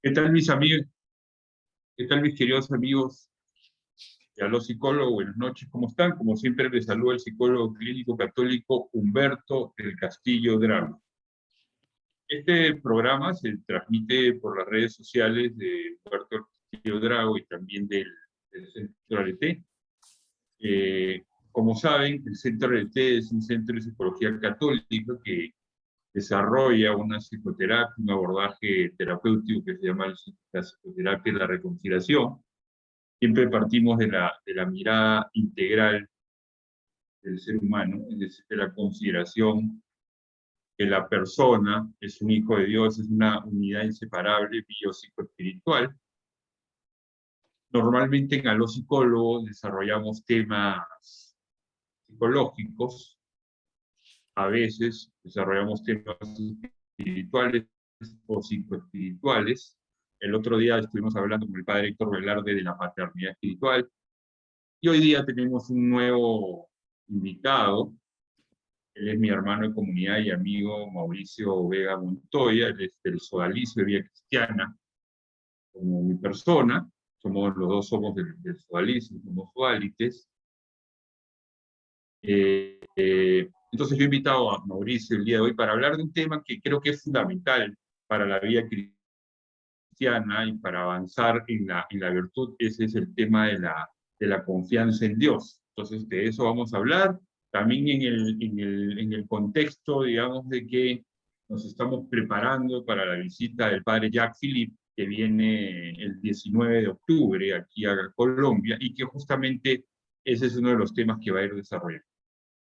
¿Qué tal mis amigos? ¿Qué tal mis queridos amigos de Aló Psicólogo? Buenas noches, ¿cómo están? Como siempre les saluda el psicólogo clínico católico Humberto del Castillo Drago. Este programa se transmite por las redes sociales de Humberto del Castillo Drago y también del Centro Arete. Como saben, el Centro Arete es un centro de psicología católica que desarrolla una psicoterapia, un abordaje terapéutico que se llama la psicoterapia de la reconciliación. Siempre partimos de la mirada integral del ser humano, es decir, de la consideración que la persona es un hijo de Dios, es una unidad inseparable biopsicoespiritual. Normalmente en Aló Psicólogo desarrollamos temas psicológicos, a veces desarrollamos temas espirituales o psicoespirituales. El otro día estuvimos hablando con el padre Héctor Velarde de la paternidad espiritual. Y hoy día tenemos un nuevo invitado. Él es mi hermano de comunidad y amigo Mauricio Vega Montoya. Él es del Sodalicio de Vía Cristiana, como mi persona. Los dos somos del Sodalicio, somos sodalites. Entonces yo he invitado a Mauricio el día de hoy para hablar de un tema que creo que es fundamental para la vida cristiana y para avanzar en la virtud. Ese es el tema de la confianza en Dios. Entonces, de eso vamos a hablar. También en el contexto, digamos, de que nos estamos preparando para la visita del padre Jacques Philippe, que viene el 19 de octubre aquí a Colombia, y que justamente ese es uno de los temas que va a ir desarrollando.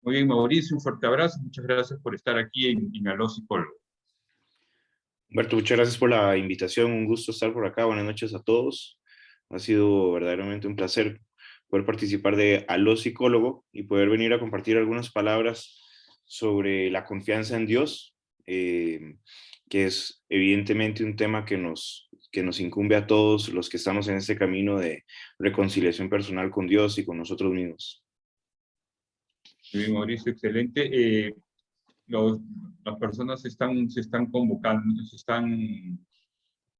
Muy bien, Mauricio, un fuerte abrazo. Muchas gracias por estar aquí en Aló Psicólogo. Humberto, muchas gracias por la invitación, un gusto estar por acá, buenas noches a todos. Ha sido verdaderamente un placer poder participar de Aló Psicólogo y poder venir a compartir algunas palabras sobre la confianza en Dios, que es evidentemente un tema que nos incumbe a todos los que estamos en este camino de reconciliación personal con Dios y con nosotros mismos. Muy bien, Mauricio, excelente. Las personas se están convocando, se están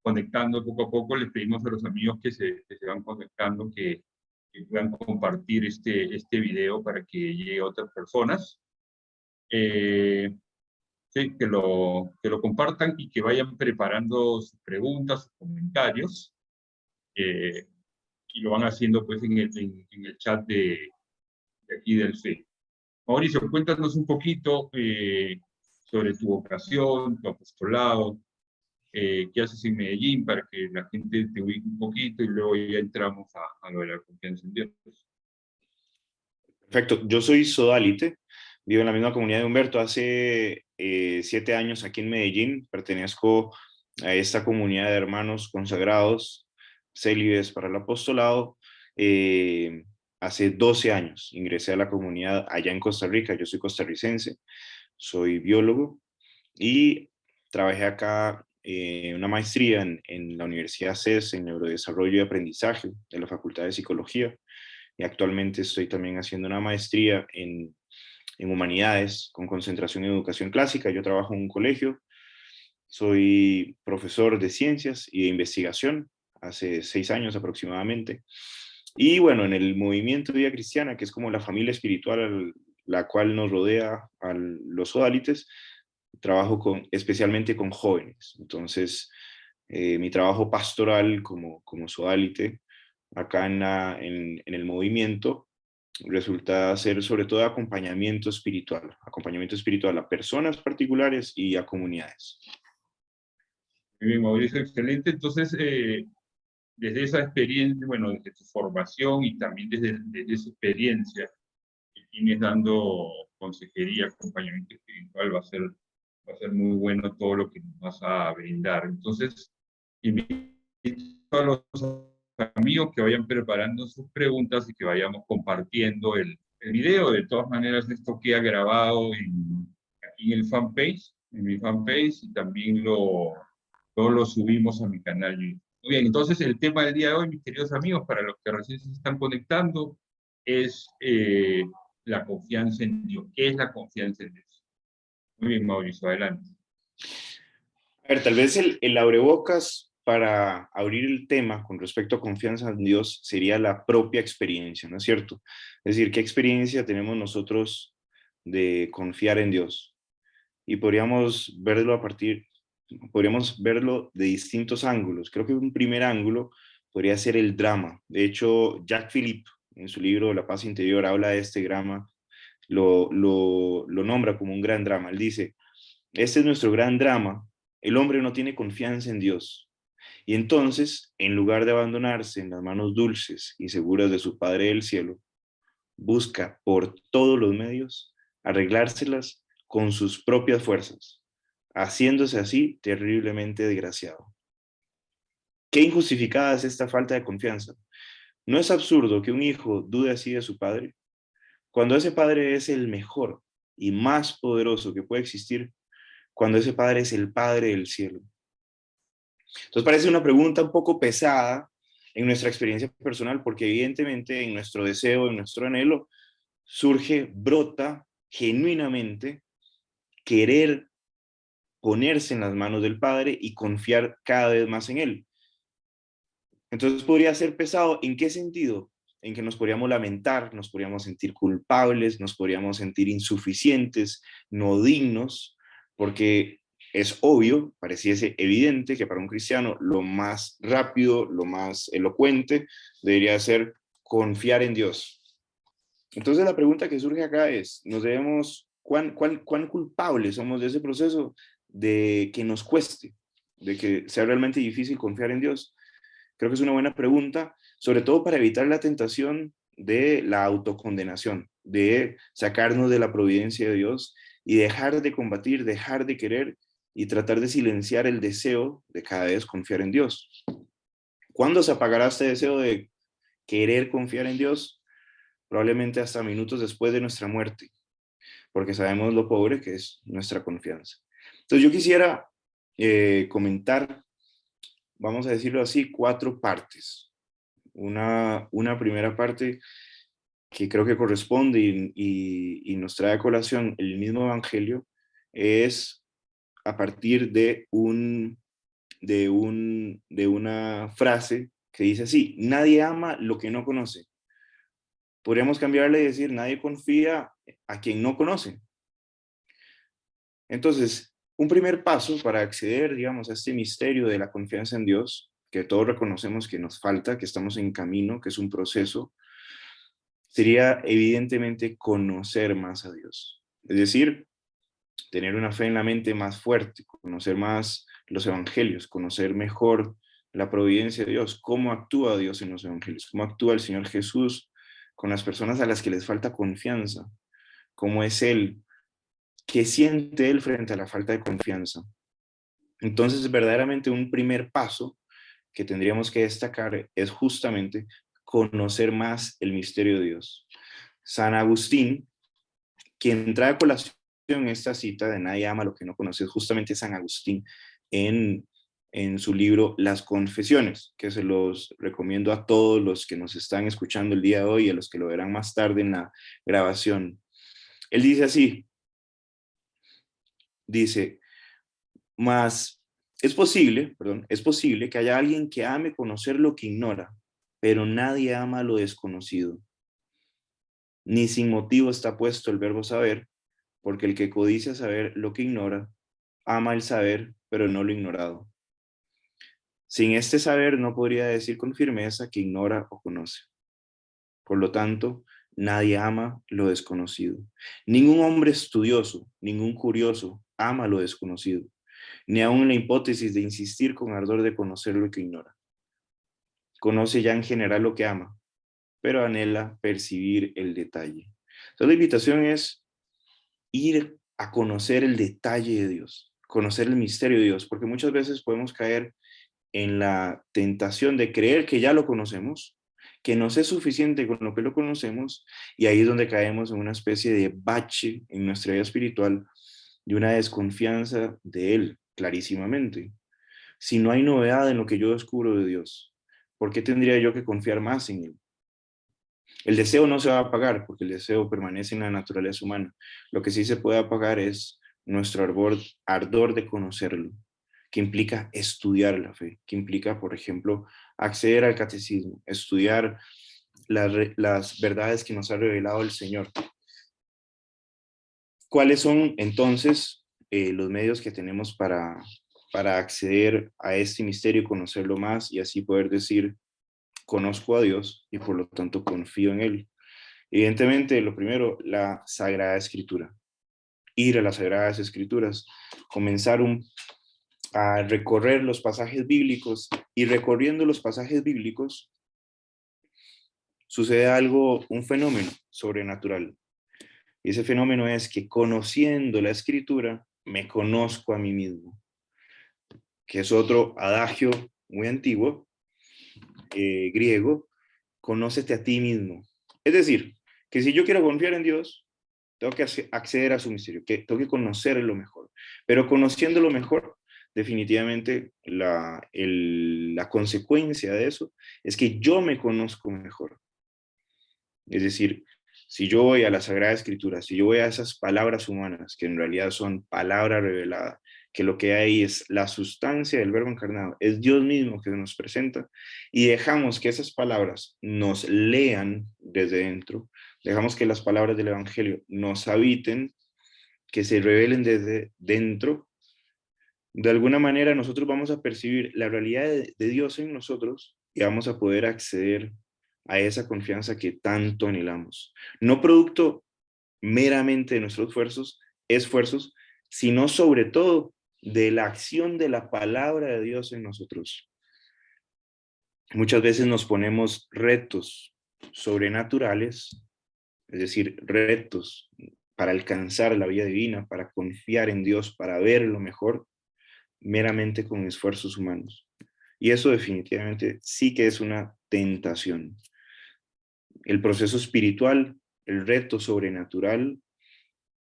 conectando poco a poco. Les pedimos a los amigos que se van conectando que puedan compartir este video para que llegue a otras personas. Sí, que lo compartan y que vayan preparando sus preguntas, sus comentarios, eh, y lo van haciendo pues en el chat de aquí del Facebook. Mauricio, cuéntanos un poquito sobre tu vocación, tu apostolado, qué haces en Medellín para que la gente te ubique un poquito y luego ya entramos a lo de la confianza en Dios. Perfecto, yo soy sodalite, vivo en la misma comunidad de Humberto hace 7 años aquí en Medellín, pertenezco a esta comunidad de hermanos consagrados, célibes para el apostolado. Hace 12 años ingresé a la comunidad allá en Costa Rica, yo soy costarricense, soy biólogo y trabajé acá una maestría en la Universidad CES en Neurodesarrollo y Aprendizaje de la Facultad de Psicología. Y actualmente estoy también haciendo una maestría en Humanidades con concentración en Educación Clásica. Yo trabajo en un colegio, soy profesor de Ciencias y de Investigación hace 6 años aproximadamente. Y bueno, en el movimiento Vida Cristiana, que es como la familia espiritual la cual nos rodea a los sodalites, trabajo especialmente con jóvenes. Entonces, mi trabajo pastoral como sodalite acá en el movimiento resulta ser sobre todo acompañamiento espiritual a personas particulares y a comunidades. Muy bien, Mauricio, excelente. Entonces, desde esa experiencia, bueno, desde tu formación y también desde esa experiencia que tienes dando consejería, acompañamiento espiritual, va a ser muy bueno todo lo que nos vas a brindar. Entonces, invito a los amigos que vayan preparando sus preguntas y que vayamos compartiendo el video. De todas maneras, esto queda grabado aquí en el fanpage, en mi fanpage, y también luego lo subimos a mi canal YouTube. Muy bien, entonces el tema del día de hoy, mis queridos amigos, para los que recién se están conectando, es la confianza en Dios. ¿Qué es la confianza en Dios? Muy bien, Mauricio, adelante. A ver, tal vez el abrebocas para abrir el tema con respecto a confianza en Dios sería la propia experiencia, ¿no es cierto? Es decir, ¿qué experiencia tenemos nosotros de confiar en Dios? Y podríamos verlo de distintos ángulos. Creo que un primer ángulo podría ser el drama. De hecho, Jacques Philippe, en su libro La paz interior, habla de este drama, lo nombra como un gran drama. Él dice, este es nuestro gran drama. El hombre no tiene confianza en Dios. Y entonces, en lugar de abandonarse en las manos dulces y seguras de su Padre del cielo, busca por todos los medios arreglárselas con sus propias fuerzas, haciéndose así terriblemente desgraciado. ¿Qué injustificada es esta falta de confianza? ¿No es absurdo que un hijo dude así de su padre? Cuando ese padre es el mejor y más poderoso que puede existir, cuando ese padre es el Padre del cielo. Entonces parece una pregunta un poco pesada en nuestra experiencia personal, porque evidentemente en nuestro deseo, en nuestro anhelo, brota genuinamente querer ponerse en las manos del Padre y confiar cada vez más en Él. Entonces podría ser pesado. ¿En qué sentido? En que nos podríamos lamentar, nos podríamos sentir culpables, nos podríamos sentir insuficientes, no dignos, porque es obvio, pareciese evidente que para un cristiano lo más rápido, lo más elocuente debería ser confiar en Dios. Entonces la pregunta que surge acá es, ¿cuán culpables somos de ese proceso de que nos cueste, de que sea realmente difícil confiar en Dios? Creo que es una buena pregunta, sobre todo para evitar la tentación de la autocondenación, de sacarnos de la providencia de Dios y dejar de combatir, dejar de querer y tratar de silenciar el deseo de cada vez confiar en Dios. ¿Cuándo se apagará este deseo de querer confiar en Dios? Probablemente hasta minutos después de nuestra muerte, porque sabemos lo pobre que es nuestra confianza. Entonces yo quisiera comentar, vamos a decirlo así, 4 partes. Una primera parte que creo que corresponde y nos trae a colación el mismo Evangelio es a partir de una frase que dice así: nadie ama lo que no conoce. Podríamos cambiarle y decir, nadie confía a quien no conoce. Entonces, un primer paso para acceder, digamos, a este misterio de la confianza en Dios, que todos reconocemos que nos falta, que estamos en camino, que es un proceso, sería evidentemente conocer más a Dios. Es decir, tener una fe en la mente más fuerte, conocer más los evangelios, conocer mejor la providencia de Dios, cómo actúa Dios en los evangelios, cómo actúa el Señor Jesús con las personas a las que les falta confianza, cómo es Él, qué siente Él frente a la falta de confianza. Entonces, verdaderamente un primer paso que tendríamos que destacar es justamente conocer más el misterio de Dios. San Agustín, quien trae a colación esta cita de nadie ama lo que no conoce, es justamente San Agustín en su libro Las Confesiones, que se los recomiendo a todos los que nos están escuchando el día de hoy y a los que lo verán más tarde en la grabación. Él dice así, dice, es posible que haya alguien que ame conocer lo que ignora, pero nadie ama lo desconocido. Ni sin motivo está puesto el verbo saber, porque el que codicia saber lo que ignora, ama el saber, pero no lo ignorado. Sin este saber no podría decir con firmeza que ignora o conoce. Por lo tanto, nadie ama lo desconocido. Ningún hombre estudioso, ningún curioso ama lo desconocido, ni aun la hipótesis de insistir con ardor de conocer lo que ignora. Conoce ya en general lo que ama, pero anhela percibir el detalle. Entonces la invitación es ir a conocer el detalle de Dios, conocer el misterio de Dios, porque muchas veces podemos caer en la tentación de creer que ya lo conocemos, que nos es suficiente con lo que lo conocemos, y ahí es donde caemos en una especie de bache en nuestra vida espiritual, de una desconfianza de Él, clarísimamente. Si no hay novedad en lo que yo descubro de Dios, ¿por qué tendría yo que confiar más en Él? El deseo no se va a apagar porque el deseo permanece en la naturaleza humana. Lo que sí se puede apagar es nuestro ardor de conocerlo, que implica estudiar la fe, que implica, por ejemplo, acceder al catecismo, estudiar las verdades que nos ha revelado el Señor. ¿Cuáles son entonces los medios que tenemos para acceder a este misterio, conocerlo más y así poder decir, conozco a Dios y por lo tanto confío en Él? Evidentemente, lo primero, la Sagrada Escritura. Ir a las Sagradas Escrituras, comenzar a recorrer los pasajes bíblicos, y recorriendo los pasajes bíblicos sucede algo, un fenómeno sobrenatural. Y ese fenómeno es que conociendo la Escritura, me conozco a mí mismo, que es otro adagio muy antiguo, griego, conócete a ti mismo. Es decir, que si yo quiero confiar en Dios, tengo que acceder a su misterio, que tengo que conocerlo mejor. Pero conociéndolo mejor, definitivamente la consecuencia de eso es que yo me conozco mejor. Es decir, si yo voy a la Sagrada Escritura, si yo voy a esas palabras humanas, que en realidad son palabra revelada, que lo que hay es la sustancia del Verbo encarnado, es Dios mismo que nos presenta, y dejamos que esas palabras nos lean desde dentro, dejamos que las palabras del Evangelio nos habiten, que se revelen desde dentro, de alguna manera nosotros vamos a percibir la realidad de Dios en nosotros y vamos a poder acceder a esa confianza que tanto anhelamos. No producto meramente de nuestros esfuerzos, sino sobre todo de la acción de la palabra de Dios en nosotros. Muchas veces nos ponemos retos sobrenaturales, es decir, retos para alcanzar la vida divina, para confiar en Dios, para ver lo mejor, meramente con esfuerzos humanos. Y eso definitivamente sí que es una tentación. El proceso espiritual, el reto sobrenatural,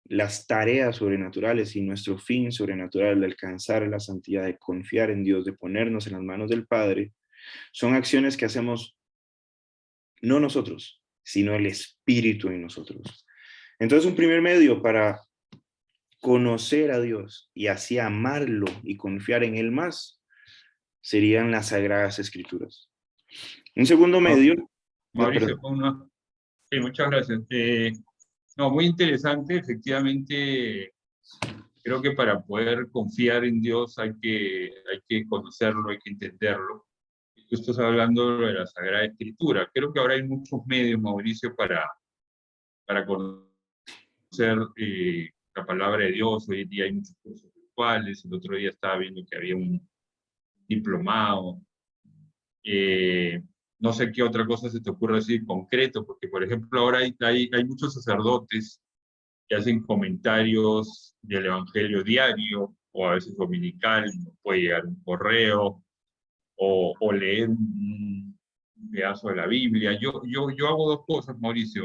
las tareas sobrenaturales y nuestro fin sobrenatural de alcanzar la santidad, de confiar en Dios, de ponernos en las manos del Padre, son acciones que hacemos no nosotros, sino el Espíritu en nosotros. Entonces, un primer medio para conocer a Dios y así amarlo y confiar en Él más serían las Sagradas Escrituras. Un segundo medio... Mauricio, sí, muchas gracias. No, muy interesante, efectivamente, creo que para poder confiar en Dios hay que conocerlo, hay que entenderlo. Tú estás hablando de la Sagrada Escritura. Creo que ahora hay muchos medios, Mauricio, para conocer la palabra de Dios. Hoy en día hay muchos cursos virtuales. El otro día estaba viendo que había un diplomado. No sé qué otra cosa se te ocurre decir concreto, porque por ejemplo ahora hay muchos sacerdotes que hacen comentarios del Evangelio diario o a veces dominical, puede llegar un correo o leer un pedazo de la Biblia. Yo hago dos cosas, Mauricio.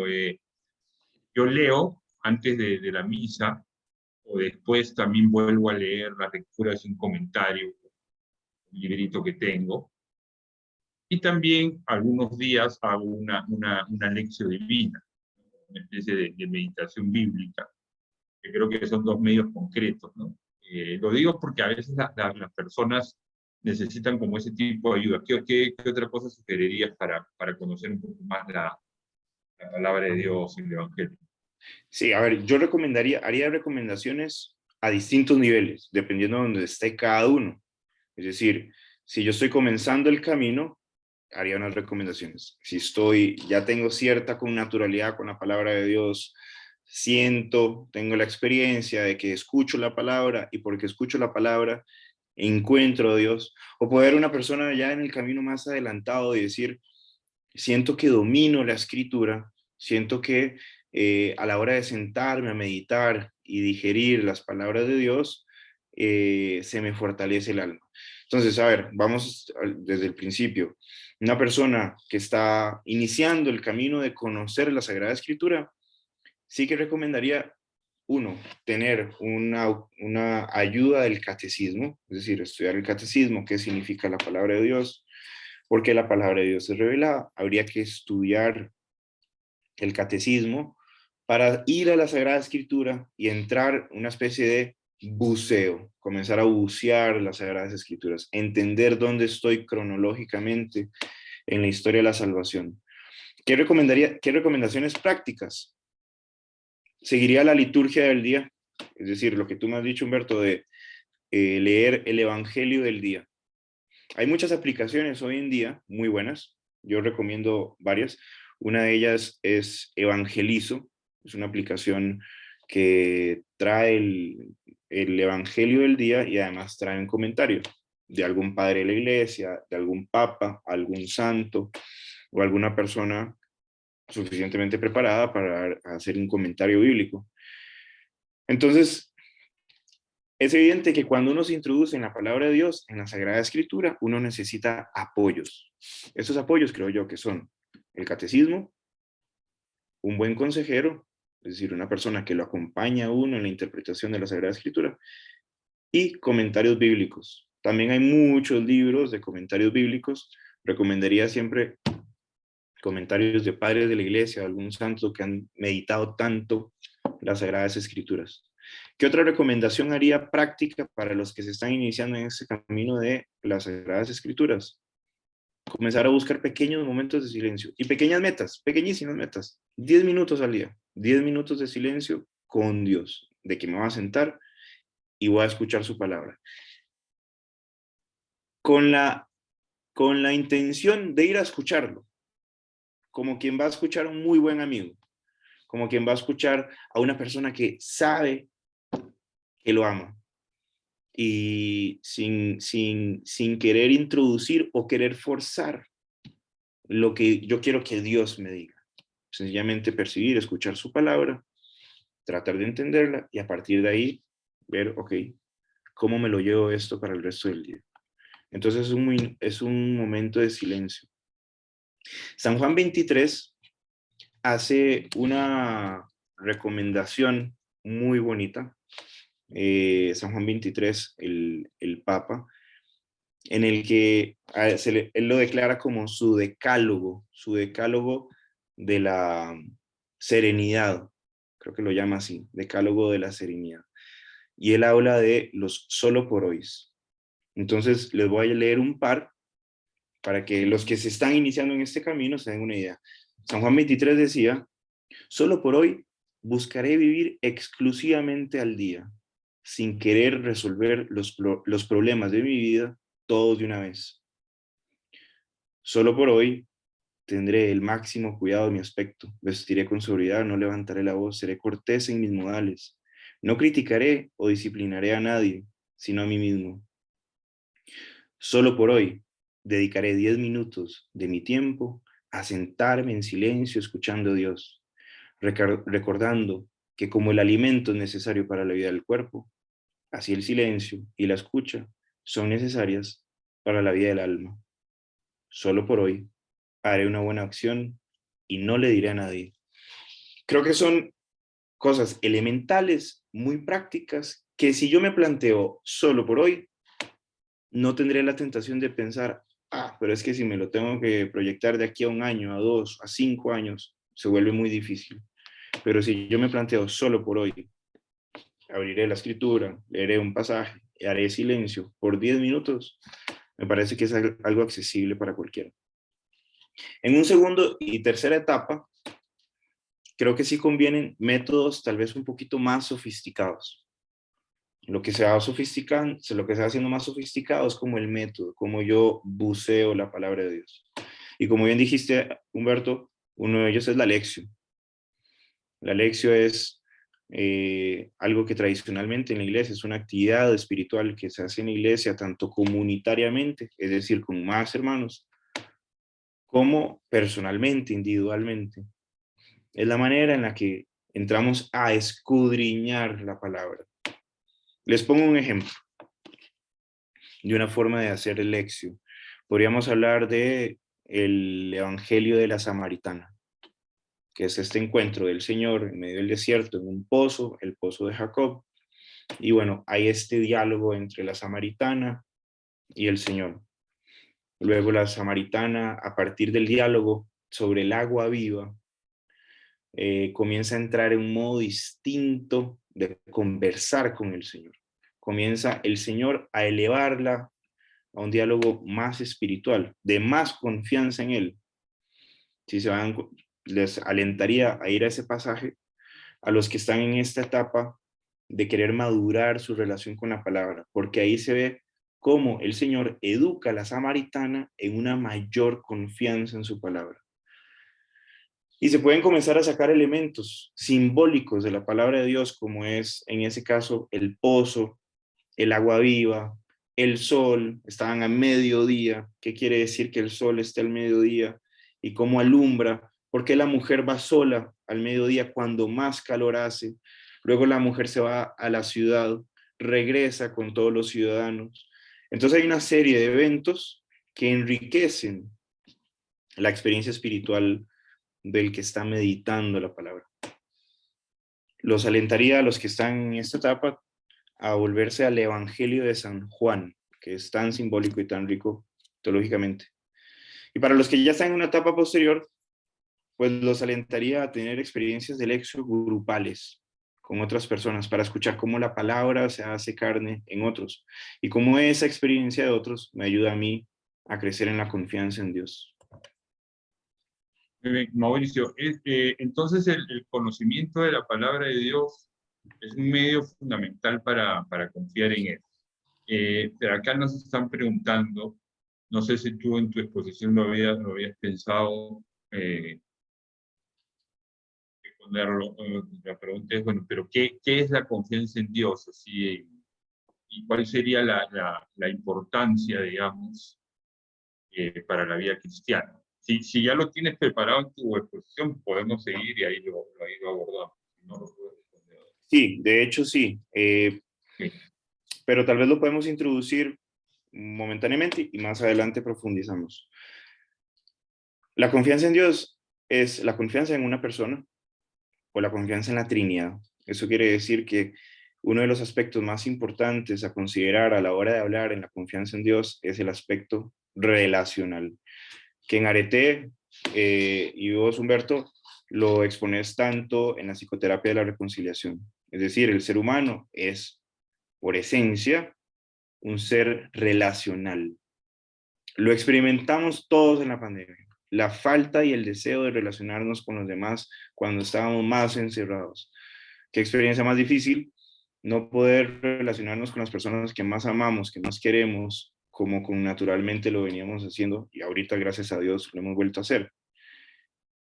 Yo leo antes de la misa o después también vuelvo a leer la lectura de un comentario, un librito que tengo. Y también algunos días hago una lección divina, una especie de meditación bíblica, que creo que son dos medios concretos, ¿no? Lo digo porque a veces las personas necesitan como ese tipo de ayuda. ¿Qué otra cosa sugerirías para conocer un poco más la palabra de Dios y el Evangelio? Sí, a ver, yo haría recomendaciones a distintos niveles, dependiendo de donde esté cada uno. Es decir, si yo estoy comenzando el camino, haría unas recomendaciones. Si ya tengo cierta connaturalidad con la palabra de Dios, tengo la experiencia de que escucho la palabra y porque escucho la palabra encuentro a Dios, o poder una persona ya en el camino más adelantado y decir, siento que domino la escritura, siento que a la hora de sentarme a meditar y digerir las palabras de Dios, se me fortalece el alma. Entonces, a ver, vamos desde el principio. Una persona que está iniciando el camino de conocer la Sagrada Escritura, sí que recomendaría, uno, tener una ayuda del catecismo, es decir, estudiar el catecismo, qué significa la palabra de Dios, porque la palabra de Dios es revelada. Habría que estudiar el catecismo para ir a la Sagrada Escritura y entrar en una especie de buceo, comenzar a bucear las Sagradas Escrituras, entender dónde estoy cronológicamente en la historia de la salvación. ¿Qué recomendaciones prácticas? Seguiría la liturgia del día, es decir, lo que tú me has dicho, Humberto, de leer el Evangelio del día. Hay muchas aplicaciones hoy en día muy buenas, yo recomiendo varias. Una de ellas es Evangelizo, es una aplicación que trae el Evangelio del día y además trae un comentario de algún padre de la iglesia, de algún papa, algún santo o alguna persona suficientemente preparada para hacer un comentario bíblico. Entonces, es evidente que cuando uno se introduce en la palabra de Dios, en la Sagrada Escritura, uno necesita apoyos. Esos apoyos creo yo que son el catecismo, un buen consejero, es decir, una persona que lo acompaña a uno en la interpretación de la Sagrada Escritura, y comentarios bíblicos. También hay muchos libros de comentarios bíblicos. Recomendaría siempre comentarios de padres de la iglesia, de algún santo que han meditado tanto las Sagradas Escrituras. ¿Qué otra recomendación haría práctica para los que se están iniciando en este camino de las Sagradas Escrituras? Comenzar a buscar pequeños momentos de silencio y pequeñas metas, pequeñísimas metas. 10 minutos al día, 10 minutos de silencio con Dios, de que me voy a sentar y voy a escuchar su palabra. Con la intención de ir a escucharlo, como quien va a escuchar a un muy buen amigo, como quien va a escuchar a una persona que sabe que lo ama, y sin querer introducir o querer forzar lo que yo quiero que Dios me diga. Sencillamente percibir, escuchar su palabra, tratar de entenderla y a partir de ahí ver, ok, ¿cómo me lo llevo esto para el resto del día? Entonces es un momento de silencio. San Juan 23 hace una recomendación muy bonita. San Juan 23, el Papa, en el que él lo declara como su decálogo de la serenidad, creo que lo llama así, decálogo de la serenidad. Y él habla de los solo por hoy. Entonces les voy a leer un par para que los que se están iniciando en este camino se den una idea. San Juan 23 decía, solo por hoy buscaré vivir exclusivamente al día, sin querer resolver los problemas de mi vida todos de una vez. Solo por hoy tendré el máximo cuidado de mi aspecto, vestiré con sobriedad, no levantaré la voz, seré cortés en mis modales, no criticaré o disciplinaré a nadie, sino a mí mismo. Solo por hoy dedicaré 10 minutos de mi tiempo a sentarme en silencio escuchando a Dios, recordando que como el alimento es necesario para la vida del cuerpo, así el silencio y la escucha son necesarias para la vida del alma. Solo por hoy haré una buena acción y no le diré a nadie. Creo que son cosas elementales, muy prácticas, que si yo me planteo solo por hoy, no tendré la tentación de pensar, pero es que si me lo tengo que proyectar de aquí a 1 año, a 2, a 5 años, se vuelve muy difícil. Pero si yo me planteo solo por hoy, abriré la escritura, leeré un pasaje, haré silencio por 10 minutos, me parece que es algo accesible para cualquiera. En un segundo y tercera etapa, creo que sí convienen métodos tal vez un poquito más sofisticados. Lo que se va haciendo más sofisticado es como el método, como yo buceo la palabra de Dios. Y como bien dijiste, Humberto, uno de ellos es la lección. La lección es algo que tradicionalmente en la iglesia es una actividad espiritual que se hace en la iglesia tanto comunitariamente, es decir, con más hermanos, como personalmente, individualmente. Es la manera en la que entramos a escudriñar la palabra. Les pongo un ejemplo de una forma de hacer el lección. Podríamos hablar de el Evangelio de la Samaritana, que es este encuentro del Señor en medio del desierto, en un pozo, el pozo de Jacob. Y bueno, hay este diálogo entre la samaritana y el Señor. Luego la samaritana, a partir del diálogo sobre el agua viva, comienza a entrar en un modo distinto de conversar con el Señor. comienza el Señor a elevarla a un diálogo más espiritual, de más confianza en Él. Si se van, les alentaría a ir a ese pasaje a los que están en esta etapa de querer madurar su relación con la palabra, porque ahí se ve cómo el Señor educa a la samaritana en una mayor confianza en su palabra. Y se pueden comenzar a sacar elementos simbólicos de la palabra de Dios, como es en ese caso el pozo, el agua viva, el sol, estaban a mediodía. ¿Qué quiere decir que el sol esté al mediodía? Y cómo alumbra. ¿Por qué la mujer va sola al mediodía cuando más calor hace? Luego la mujer se va a la ciudad, regresa con todos los ciudadanos. Entonces hay una serie de eventos que enriquecen la experiencia espiritual del que está meditando la palabra. Los alentaría a los que están en esta etapa a volverse al Evangelio de San Juan, que es tan simbólico y tan rico teológicamente. Y para los que ya están en una etapa posterior, pues los alentaría a tener experiencias de lección grupales con otras personas para escuchar cómo la palabra se hace carne en otros y cómo esa experiencia de otros me ayuda a mí a crecer en la confianza en Dios. Muy bien, Mauricio, entonces el conocimiento de la palabra de Dios es un medio fundamental para confiar en Él. Pero acá nos están preguntando, no sé si tú en tu exposición lo habías pensado, responderlo. La pregunta es, bueno, pero ¿qué es la confianza en Dios? Así, ¿y cuál sería la importancia, digamos, para la vida cristiana? Si ya lo tienes preparado en tu exposición, podemos seguir y ahí lo abordamos. Si no lo puedo responder. Sí, de hecho sí, Sí. pero tal vez lo podemos introducir momentáneamente y más adelante profundizamos. La confianza en Dios es la confianza en una persona o la confianza en la Trinidad. Eso quiere decir que uno de los aspectos más importantes a considerar a la hora de hablar en la confianza en Dios es el aspecto relacional, que en Arete y vos, Humberto, lo expones tanto en la psicoterapia de la reconciliación. Es decir, el ser humano es, por esencia, un ser relacional. Lo experimentamos todos en la pandemia. La falta y el deseo de relacionarnos con los demás cuando estábamos más encerrados. ¿Qué experiencia más difícil? No poder relacionarnos con las personas que más amamos, que más queremos, como con naturalmente lo veníamos haciendo y ahorita, gracias a Dios, lo hemos vuelto a hacer.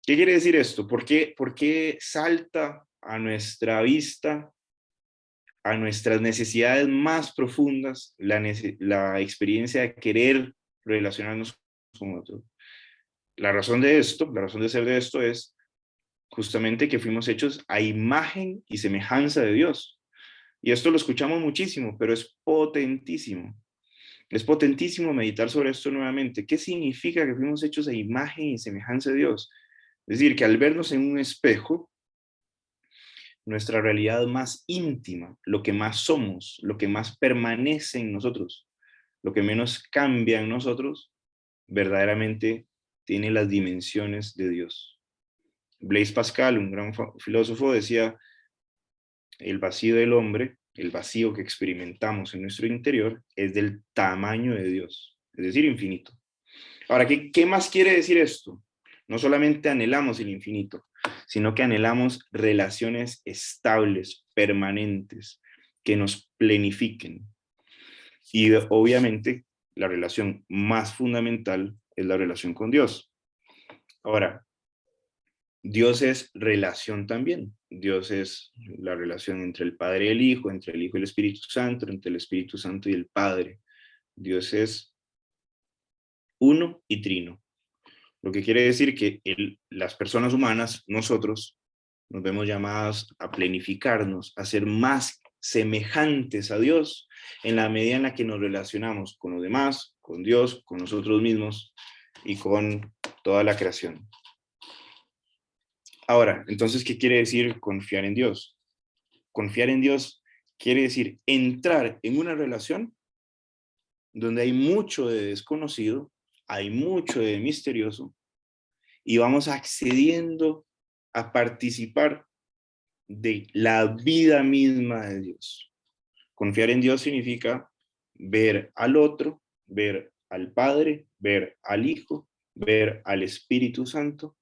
¿Qué quiere decir esto? ¿Por qué salta a nuestra vista, a nuestras necesidades más profundas, la experiencia de querer relacionarnos con otros? La razón de esto, la razón de ser de esto es justamente que fuimos hechos a imagen y semejanza de Dios. Y esto lo escuchamos muchísimo, pero es potentísimo. Es potentísimo meditar sobre esto nuevamente. ¿Qué significa que fuimos hechos a imagen y semejanza de Dios? Es decir, que al vernos en un espejo, nuestra realidad más íntima, lo que más somos, lo que más permanece en nosotros, lo que menos cambia en nosotros, verdaderamente tiene las dimensiones de Dios. Blaise Pascal, un gran filósofo, decía, el vacío del hombre, el vacío que experimentamos en nuestro interior, es del tamaño de Dios, es decir, infinito. Ahora, ¿qué más quiere decir esto? No solamente anhelamos el infinito, sino que anhelamos relaciones estables, permanentes, que nos plenifiquen. Y obviamente la relación más fundamental es la relación con Dios. Ahora, Dios es relación también. Dios es la relación entre el Padre y el Hijo, entre el Hijo y el Espíritu Santo, entre el Espíritu Santo y el Padre. Dios es uno y trino. Lo que quiere decir que las personas humanas, nosotros, nos vemos llamadas a planificarnos, a ser más semejantes a Dios en la medida en la que nos relacionamos con los demás, con Dios, con nosotros mismos y con toda la creación. Ahora, entonces, ¿qué quiere decir confiar en Dios? Confiar en Dios quiere decir entrar en una relación donde hay mucho de desconocido, hay mucho de misterioso, y vamos accediendo a participar de la vida misma de Dios. Confiar en Dios significa ver al otro, ver al Padre, ver al Hijo, ver al Espíritu Santo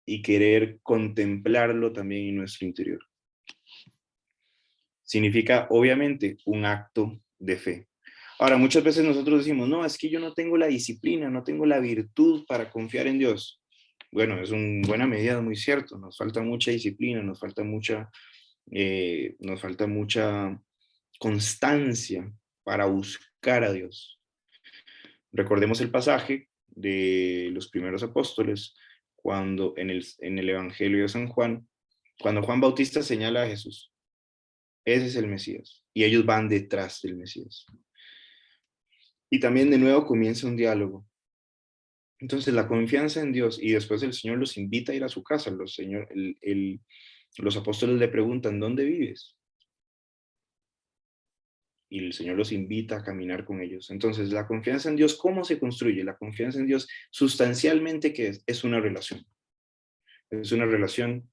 y querer contemplarlo también en nuestro interior. Significa, obviamente, un acto de fe. Ahora, muchas veces nosotros decimos, no, es que yo no tengo la disciplina, no tengo la virtud para confiar en Dios. Bueno, es una buena medida, muy cierto. Nos falta mucha disciplina, nos falta mucha constancia para buscar a Dios. Recordemos el pasaje de los primeros apóstoles, cuando en el Evangelio de San Juan, cuando Juan Bautista señala a Jesús, ese es el Mesías, y ellos van detrás del Mesías. Y también de nuevo comienza un diálogo. Entonces la confianza en Dios, y después el Señor los invita a ir a su casa. Los apóstoles le preguntan, ¿dónde vives? Y el Señor los invita a caminar con ellos. Entonces la confianza en Dios, ¿cómo se construye? La confianza en Dios sustancialmente, ¿qué es? Es una relación. Es una relación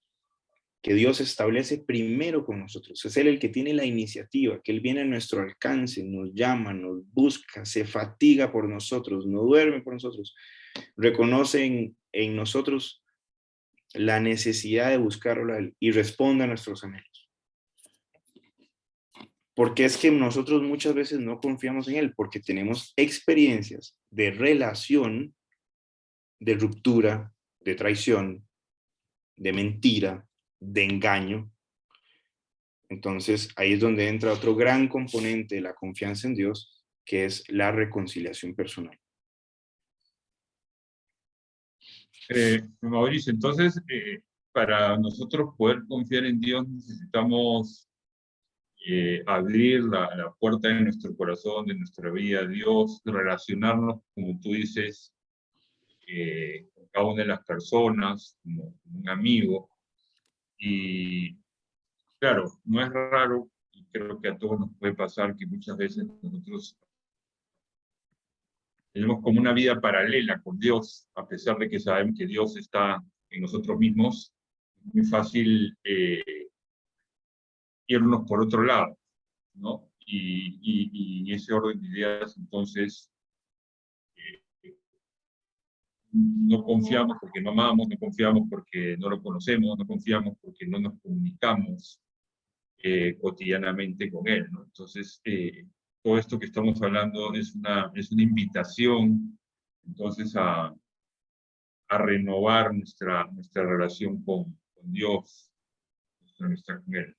que Dios establece primero con nosotros. Es Él el que tiene la iniciativa, que Él viene a nuestro alcance, nos llama, nos busca, se fatiga por nosotros, no duerme por nosotros, reconoce en nosotros la necesidad de buscarlo a Él y responde a nuestros anhelos. Porque es que nosotros muchas veces no confiamos en Él, porque tenemos experiencias de relación, de ruptura, de traición, de mentira, de engaño. Entonces, ahí es donde entra otro gran componente de la confianza en Dios, que es la reconciliación personal. Mauricio, entonces, para nosotros poder confiar en Dios necesitamos abrir la puerta de nuestro corazón, de nuestra vida a Dios, relacionarnos, como tú dices, con cada una de las personas, como un amigo. Y claro, no es raro, y creo que a todos nos puede pasar que muchas veces nosotros tenemos como una vida paralela con Dios, a pesar de que sabemos que Dios está en nosotros mismos. Es muy fácil irnos por otro lado, ¿no? Y ese orden de ideas, entonces, no confiamos porque no amamos, no confiamos porque no lo conocemos, no confiamos porque no nos comunicamos cotidianamente con Él, ¿no? Entonces, todo esto que estamos hablando es una invitación, entonces, a renovar nuestra relación con Dios, con Él.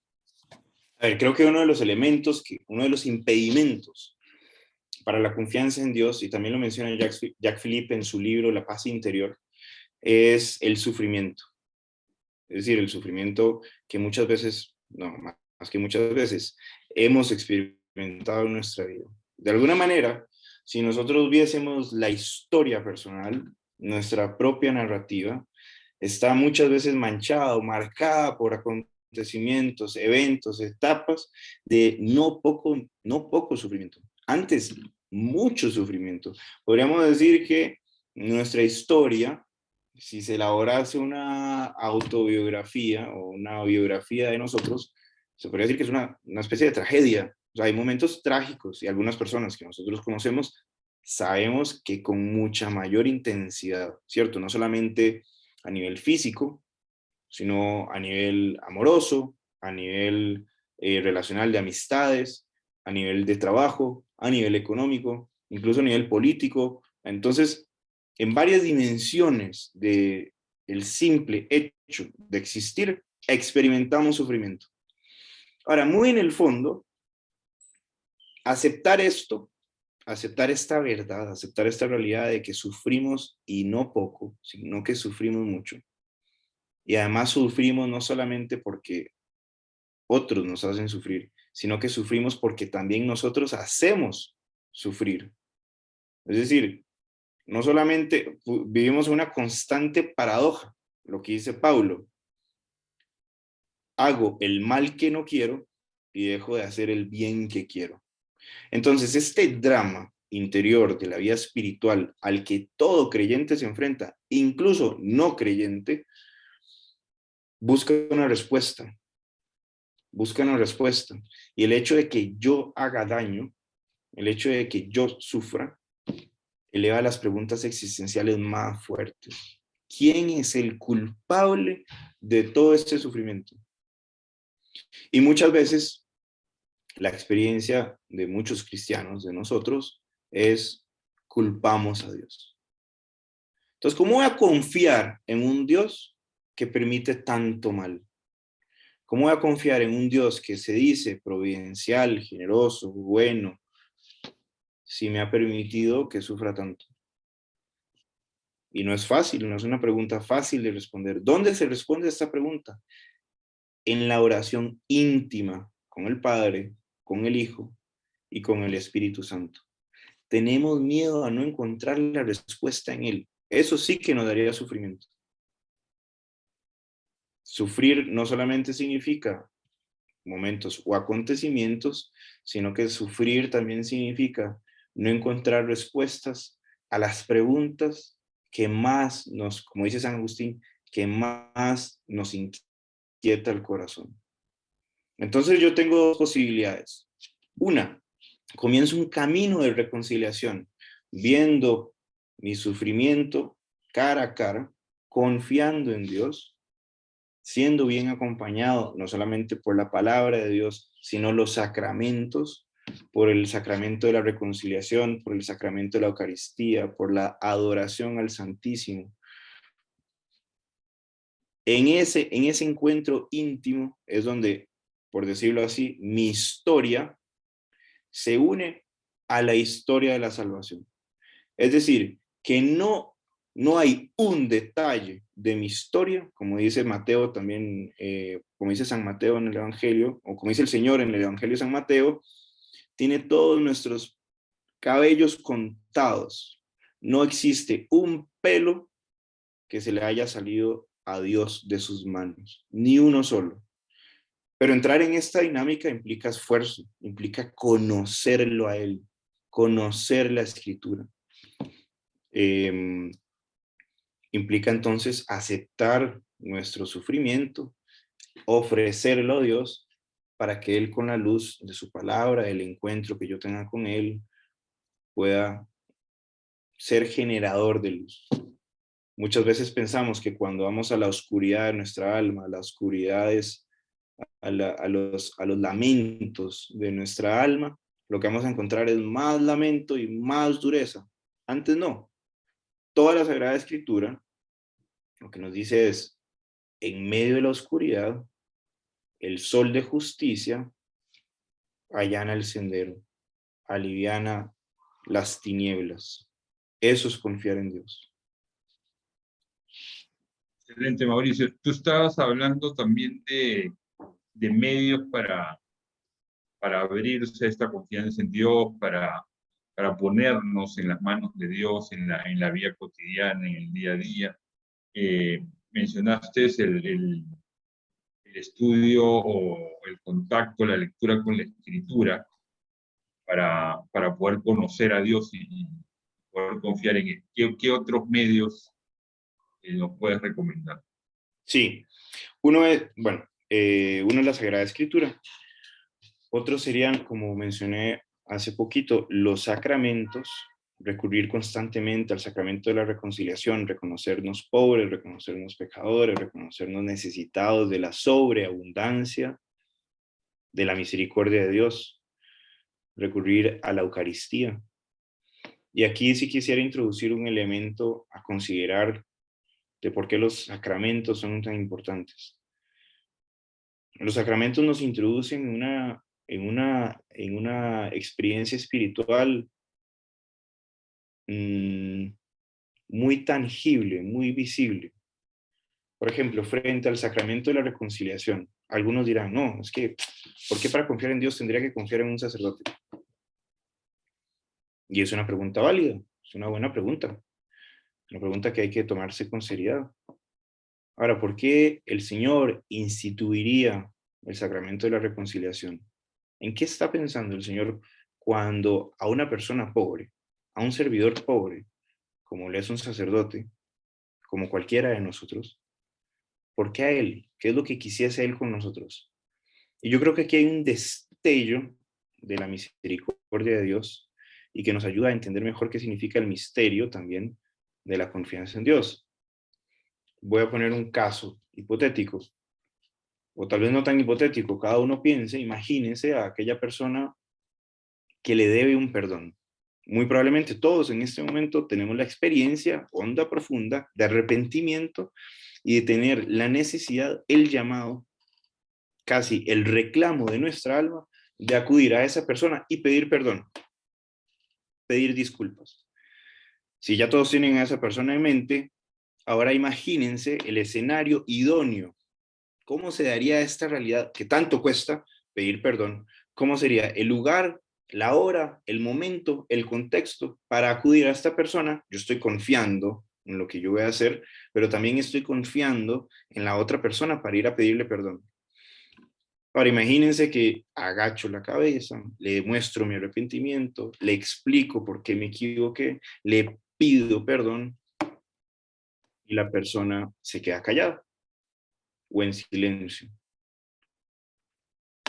A ver, creo que uno de los elementos, uno de los impedimentos para la confianza en Dios, y también lo menciona Jacques Philippe en su libro La paz interior, es el sufrimiento. Es decir, el sufrimiento que muchas veces, no, más que muchas veces, hemos experimentado en nuestra vida. De alguna manera, si nosotros viésemos la historia personal, nuestra propia narrativa, está muchas veces manchada o marcada por acontecimientos, eventos, etapas de no poco sufrimiento. Antes, mucho sufrimiento. Podríamos decir que nuestra historia, si se elaborase una autobiografía o una biografía de nosotros, se podría decir que es una especie de tragedia. O sea, hay momentos trágicos y algunas personas que nosotros conocemos sabemos que con mucha mayor intensidad, ¿cierto? No solamente a nivel físico, sino a nivel amoroso, a nivel relacional de amistades, a nivel de trabajo, a nivel económico, incluso a nivel político. Entonces, en varias dimensiones del simple hecho de existir, experimentamos sufrimiento. Ahora, muy en el fondo, aceptar esto, aceptar esta verdad, aceptar esta realidad de que sufrimos y no poco, sino que sufrimos mucho. Y además sufrimos no solamente porque otros nos hacen sufrir, sino que sufrimos porque también nosotros hacemos sufrir. Es decir, no solamente vivimos una constante paradoja, lo que dice Paulo, hago el mal que no quiero y dejo de hacer el bien que quiero. Entonces, este drama interior de la vida espiritual al que todo creyente se enfrenta, incluso no creyente, busca una respuesta. buscan una respuesta. Y el hecho de que yo haga daño, el hecho de que yo sufra, eleva las preguntas existenciales más fuertes. ¿Quién es el culpable de todo este sufrimiento? Y muchas veces la experiencia de muchos cristianos, de nosotros, es culpamos a Dios. Entonces, ¿cómo voy a confiar en un Dios que permite tanto mal? ¿Cómo voy a confiar en un Dios que se dice providencial, generoso, bueno, si me ha permitido que sufra tanto? Y no es fácil, no es una pregunta fácil de responder. ¿Dónde se responde esta pregunta? En la oración íntima con el Padre, con el Hijo y con el Espíritu Santo. Tenemos miedo a no encontrar la respuesta en Él. Eso sí que nos daría sufrimiento. Sufrir no solamente significa momentos o acontecimientos, sino que sufrir también significa no encontrar respuestas a las preguntas que más nos, como dice San Agustín, que más nos inquieta el corazón. Entonces yo tengo dos posibilidades. Una, comienzo un camino de reconciliación, viendo mi sufrimiento cara a cara, confiando en Dios, siendo bien acompañado no solamente por la palabra de Dios, sino los sacramentos, por el sacramento de la reconciliación, por el sacramento de la Eucaristía, por la adoración al Santísimo. En ese encuentro íntimo es donde, por decirlo así, mi historia se une a la historia de la salvación. Es decir, que no hay un detalle de mi historia, como dice Mateo también, como dice San Mateo en el Evangelio, o como dice el Señor en el Evangelio de San Mateo, tiene todos nuestros cabellos contados. No existe un pelo que se le haya salido a Dios de sus manos, ni uno solo. Pero entrar en esta dinámica implica esfuerzo, implica conocerlo a Él, conocer la Escritura. Implica entonces aceptar nuestro sufrimiento, ofrecerlo a Dios para que Él, con la luz de su palabra, el encuentro que yo tenga con Él, pueda ser generador de luz. Muchas veces pensamos que cuando vamos a la oscuridad de nuestra alma, a las oscuridades, a los lamentos de nuestra alma, lo que vamos a encontrar es más lamento y más dureza. Antes no. Toda la Sagrada Escritura lo que nos dice es, en medio de la oscuridad, el sol de justicia allana el sendero, aliviana las tinieblas. Eso es confiar en Dios. Excelente, Mauricio. Tú estabas hablando también de medios para abrirse a esta confianza en Dios, para ponernos en las manos de Dios en la vida cotidiana, en el día a día. Mencionaste el estudio o el contacto, la lectura con la Escritura para poder conocer a Dios y poder confiar en Él. ¿Qué otros medios nos puedes recomendar? Sí, uno es la Sagrada Escritura. Otros serían, como mencioné hace poquito, los sacramentos, recurrir constantemente al sacramento de la reconciliación, reconocernos pobres, reconocernos pecadores, reconocernos necesitados de la sobreabundancia de la misericordia de Dios, recurrir a la Eucaristía. Y aquí sí quisiera introducir un elemento a considerar de por qué los sacramentos son tan importantes. Los sacramentos nos introducen en una experiencia espiritual muy tangible, muy visible. Por ejemplo, frente al sacramento de la reconciliación, algunos dirán, no, es que, ¿por qué para confiar en Dios tendría que confiar en un sacerdote? Y es una pregunta válida, es una buena pregunta, una pregunta que hay que tomarse con seriedad. Ahora, ¿por qué el Señor instituiría el sacramento de la reconciliación? ¿En qué está pensando el Señor cuando a una persona pobre, a un servidor pobre, como le es un sacerdote, como cualquiera de nosotros, ¿por qué a Él? ¿Qué es lo que quisiese Él con nosotros? Y yo creo que aquí hay un destello de la misericordia de Dios y que nos ayuda a entender mejor qué significa el misterio también de la confianza en Dios. Voy a poner un caso hipotético, o tal vez no tan hipotético. Cada uno piense, imagínense a aquella persona que le debe un perdón. Muy probablemente todos en este momento tenemos la experiencia honda, profunda, de arrepentimiento y de tener la necesidad, el llamado, casi el reclamo de nuestra alma de acudir a esa persona y pedir perdón, pedir disculpas. Si ya todos tienen a esa persona en mente, ahora imagínense el escenario idóneo. ¿Cómo se daría esta realidad que tanto cuesta pedir perdón? ¿Cómo sería el lugar, la hora, el momento, el contexto para acudir a esta persona? Yo estoy confiando en lo que yo voy a hacer, pero también estoy confiando en la otra persona para ir a pedirle perdón. Ahora imagínense que agacho la cabeza, le muestro mi arrepentimiento, le explico por qué me equivoqué, le pido perdón y la persona se queda callada o en silencio.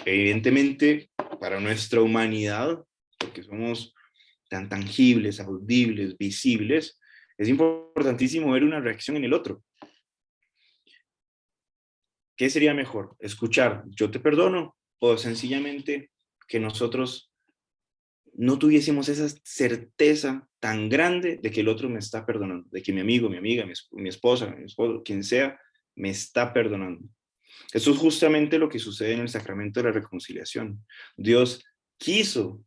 Evidentemente, para nuestra humanidad, porque somos tan tangibles, audibles, visibles, es importantísimo ver una reacción en el otro. ¿Qué sería mejor? ¿Escuchar, yo te perdono? O sencillamente que nosotros no tuviésemos esa certeza tan grande de que el otro me está perdonando, de que mi amigo, mi amiga, mi esposa, mi esposo, quien sea, me está perdonando. Eso es justamente lo que sucede en el sacramento de la reconciliación. Dios quiso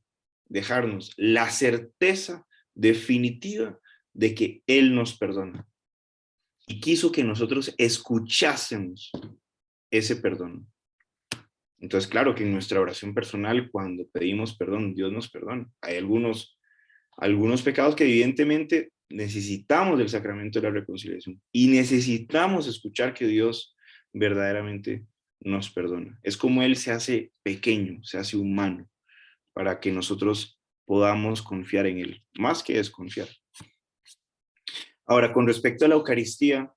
dejarnos la certeza definitiva de que Él nos perdona y quiso que nosotros escuchásemos ese perdón. Entonces, claro que en nuestra oración personal, cuando pedimos perdón, Dios nos perdona. Hay algunos pecados que evidentemente necesitamos del sacramento de la reconciliación y necesitamos escuchar que Dios verdaderamente nos perdona. Es como Él se hace pequeño, se hace humano, para que nosotros podamos confiar en Él, más que desconfiar. Ahora, con respecto a la Eucaristía,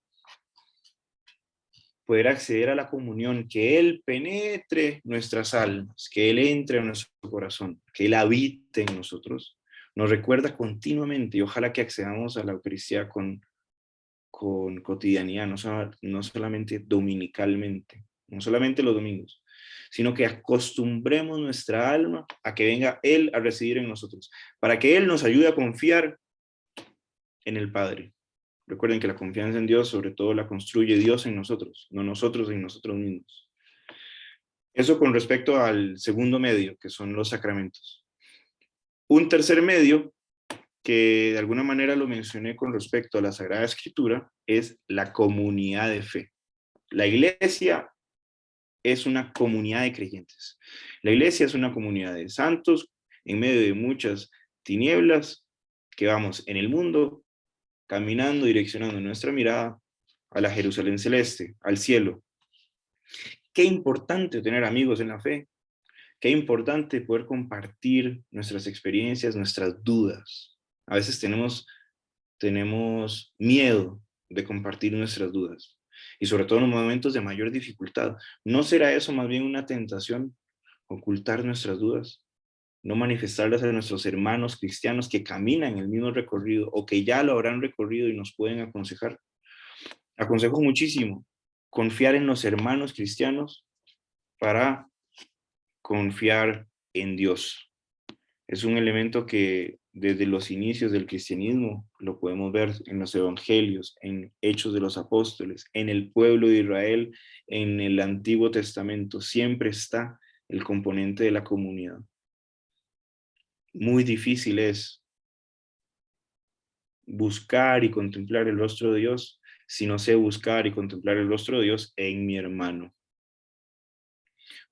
poder acceder a la comunión, que Él penetre nuestras almas, que Él entre en nuestro corazón, que Él habite en nosotros, nos recuerda continuamente y ojalá que accedamos a la Eucaristía con cotidianidad, no solamente dominicalmente, no solamente los domingos, sino que acostumbremos nuestra alma a que venga Él a residir en nosotros, para que Él nos ayude a confiar en el Padre. Recuerden que la confianza en Dios, sobre todo, la construye Dios en nosotros, no nosotros en nosotros mismos. Eso con respecto al segundo medio, que son los sacramentos. Un tercer medio, que de alguna manera lo mencioné con respecto a la Sagrada Escritura, es la comunidad de fe. La iglesia es una comunidad de creyentes. La iglesia es una comunidad de santos en medio de muchas tinieblas que vamos en el mundo caminando, direccionando nuestra mirada a la Jerusalén celeste, al cielo. Qué importante tener amigos en la fe. Qué importante poder compartir nuestras experiencias, nuestras dudas. A veces tenemos miedo de compartir nuestras dudas y sobre todo en los momentos de mayor dificultad. ¿No será eso más bien una tentación, ocultar nuestras dudas? No manifestarlas a nuestros hermanos cristianos que caminan el mismo recorrido o que ya lo habrán recorrido y nos pueden aconsejar. Aconsejo muchísimo confiar en los hermanos cristianos para confiar en Dios. Es un elemento que desde los inicios del cristianismo lo podemos ver en los evangelios, en Hechos de los Apóstoles, en el pueblo de Israel, en el Antiguo Testamento. Siempre está el componente de la comunidad. Muy difícil es buscar y contemplar el rostro de Dios si no sé buscar y contemplar el rostro de Dios en mi hermano.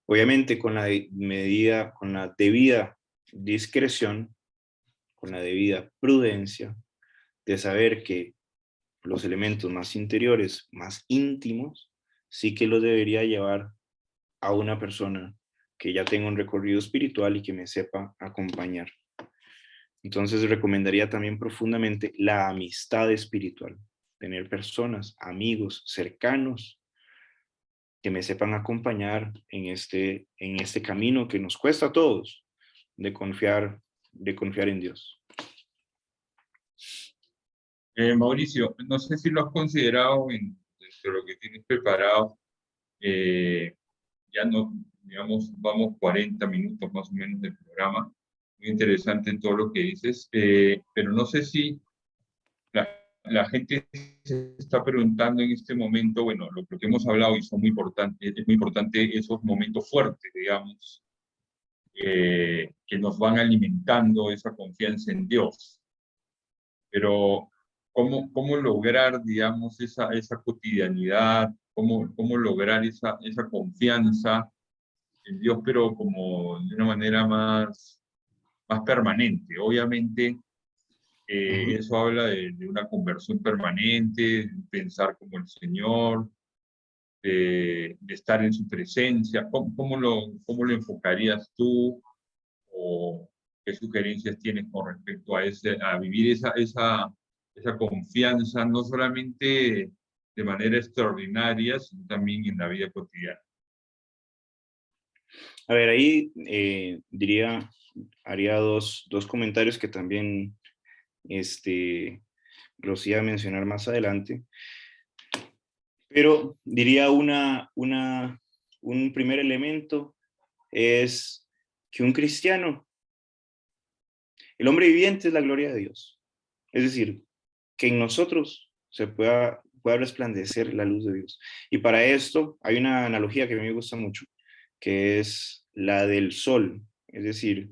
Obviamente con la debida discreción, con la debida prudencia de saber que los elementos más interiores, más íntimos, sí que los debería llevar a una persona que ya tenga un recorrido espiritual y que me sepa acompañar. Entonces recomendaría también profundamente la amistad espiritual, tener personas, amigos cercanos que me sepan acompañar en este camino que nos cuesta a todos de confiar en Dios. Mauricio, no sé si lo has considerado dentro de lo que tienes preparado. Ya no, digamos, vamos 40 minutos más o menos del programa. Muy interesante en todo lo que dices, pero no sé si la, la gente se está preguntando en este momento, bueno, lo que hemos hablado y son muy importantes, es muy importante esos momentos fuertes, digamos, que nos van alimentando esa confianza en Dios. Pero ¿cómo lograr, digamos, esa cotidianidad? ¿Cómo lograr esa confianza en Dios, pero como de una manera más permanente? Obviamente, Ujú. eso habla de una conversión permanente, de pensar como el Señor, de estar en su presencia. ¿Cómo lo enfocarías tú? ¿O qué sugerencias tienes con respecto a vivir esa confianza, no solamente de manera extraordinaria, sino también en la vida cotidiana? A ver, ahí haría dos comentarios que también los iba a mencionar más adelante, pero diría un primer elemento es que un cristiano, el hombre viviente es la gloria de Dios. Es decir, que en nosotros se pueda resplandecer la luz de Dios. Y para esto hay una analogía que a mí me gusta mucho, que es la del sol. Es decir,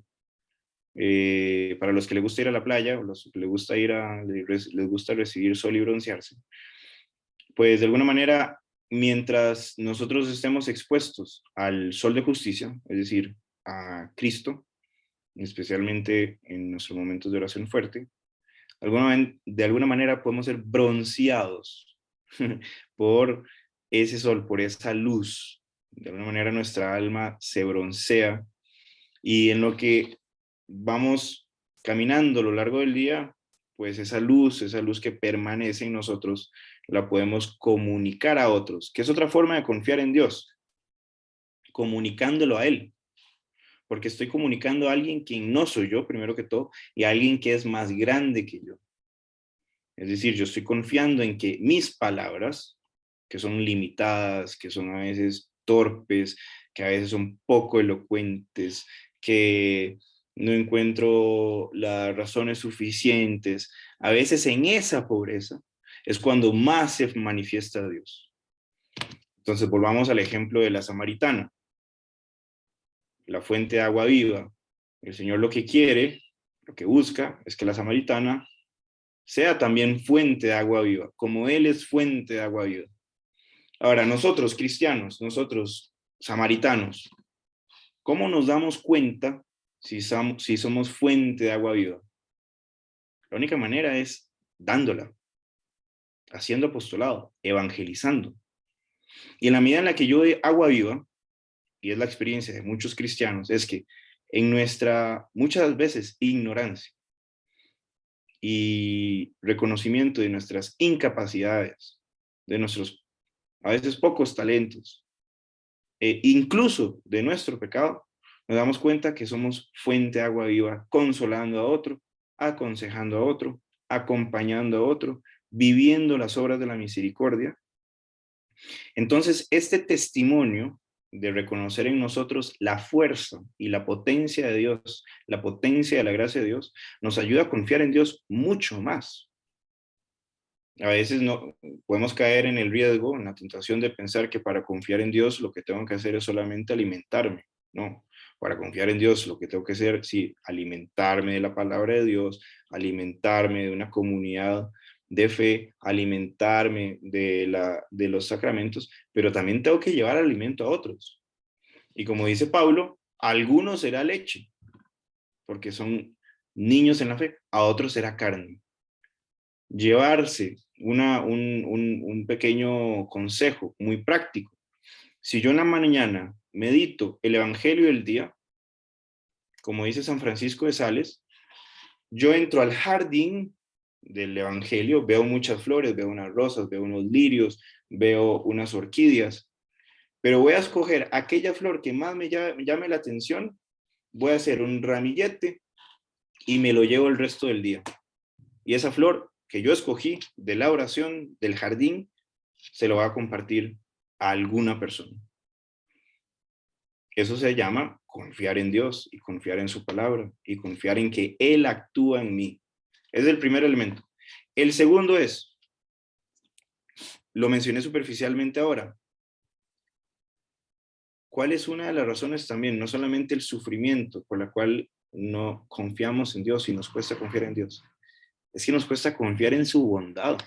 para los que les gusta ir a la playa o los que les gusta recibir sol y broncearse, pues de alguna manera, mientras nosotros estemos expuestos al sol de justicia, es decir, a Cristo, especialmente en nuestros momentos de oración fuerte, de alguna manera podemos ser bronceados por ese sol, por esa luz. De alguna manera nuestra alma se broncea y en lo que vamos caminando a lo largo del día, pues esa luz que permanece en nosotros, la podemos comunicar a otros, que es otra forma de confiar en Dios, comunicándolo a Él, porque estoy comunicando a alguien quien no soy yo, primero que todo, y a alguien que es más grande que yo. Es decir, yo estoy confiando en que mis palabras, que son limitadas, que son a veces torpes, que a veces son poco elocuentes, que no encuentro las razones suficientes, a veces en esa pobreza es cuando más se manifiesta Dios. Entonces volvamos al ejemplo de la samaritana, la fuente de agua viva. El Señor lo que quiere, lo que busca, es que la samaritana sea también fuente de agua viva, como Él es fuente de agua viva. Ahora, nosotros cristianos, nosotros samaritanos, ¿cómo nos damos cuenta si somos fuente de agua viva? La única manera es dándola, haciendo apostolado, evangelizando. Y en la medida en la que yo doy agua viva, y es la experiencia de muchos cristianos, es que en nuestra, muchas veces, ignorancia y reconocimiento de nuestras incapacidades, de nuestros a veces pocos talentos, incluso de nuestro pecado, nos damos cuenta que somos fuente de agua viva, consolando a otro, aconsejando a otro, acompañando a otro, viviendo las obras de la misericordia. Entonces, este testimonio de reconocer en nosotros la fuerza y la potencia de Dios, la potencia de la gracia de Dios, nos ayuda a confiar en Dios mucho más. A veces no podemos caer en el riesgo, en la tentación de pensar que para confiar en Dios lo que tengo que hacer es solamente alimentarme. No, para confiar en Dios lo que tengo que hacer, sí, alimentarme de la palabra de Dios, alimentarme de una comunidad de fe, alimentarme de los sacramentos, pero también tengo que llevar alimento a otros. Y como dice Pablo, a algunos será leche, porque son niños en la fe, a otros será carne. Llevarse un pequeño consejo muy práctico. Si yo en la mañana medito el Evangelio del día, como dice San Francisco de Sales, yo entro al jardín del Evangelio, veo muchas flores, veo unas rosas, veo unos lirios, veo unas orquídeas, pero voy a escoger aquella flor que más me llame la atención, voy a hacer un ramillete y me lo llevo el resto del día. Y esa flor que yo escogí de la oración del jardín, se lo va a compartir a alguna persona. Eso se llama confiar en Dios y confiar en su palabra y confiar en que Él actúa en mí. Es el primer elemento. El segundo es, lo mencioné superficialmente ahora, ¿cuál es una de las razones también? No solamente el sufrimiento por la cual no confiamos en Dios y nos cuesta confiar en Dios, es que nos cuesta confiar en su bondad.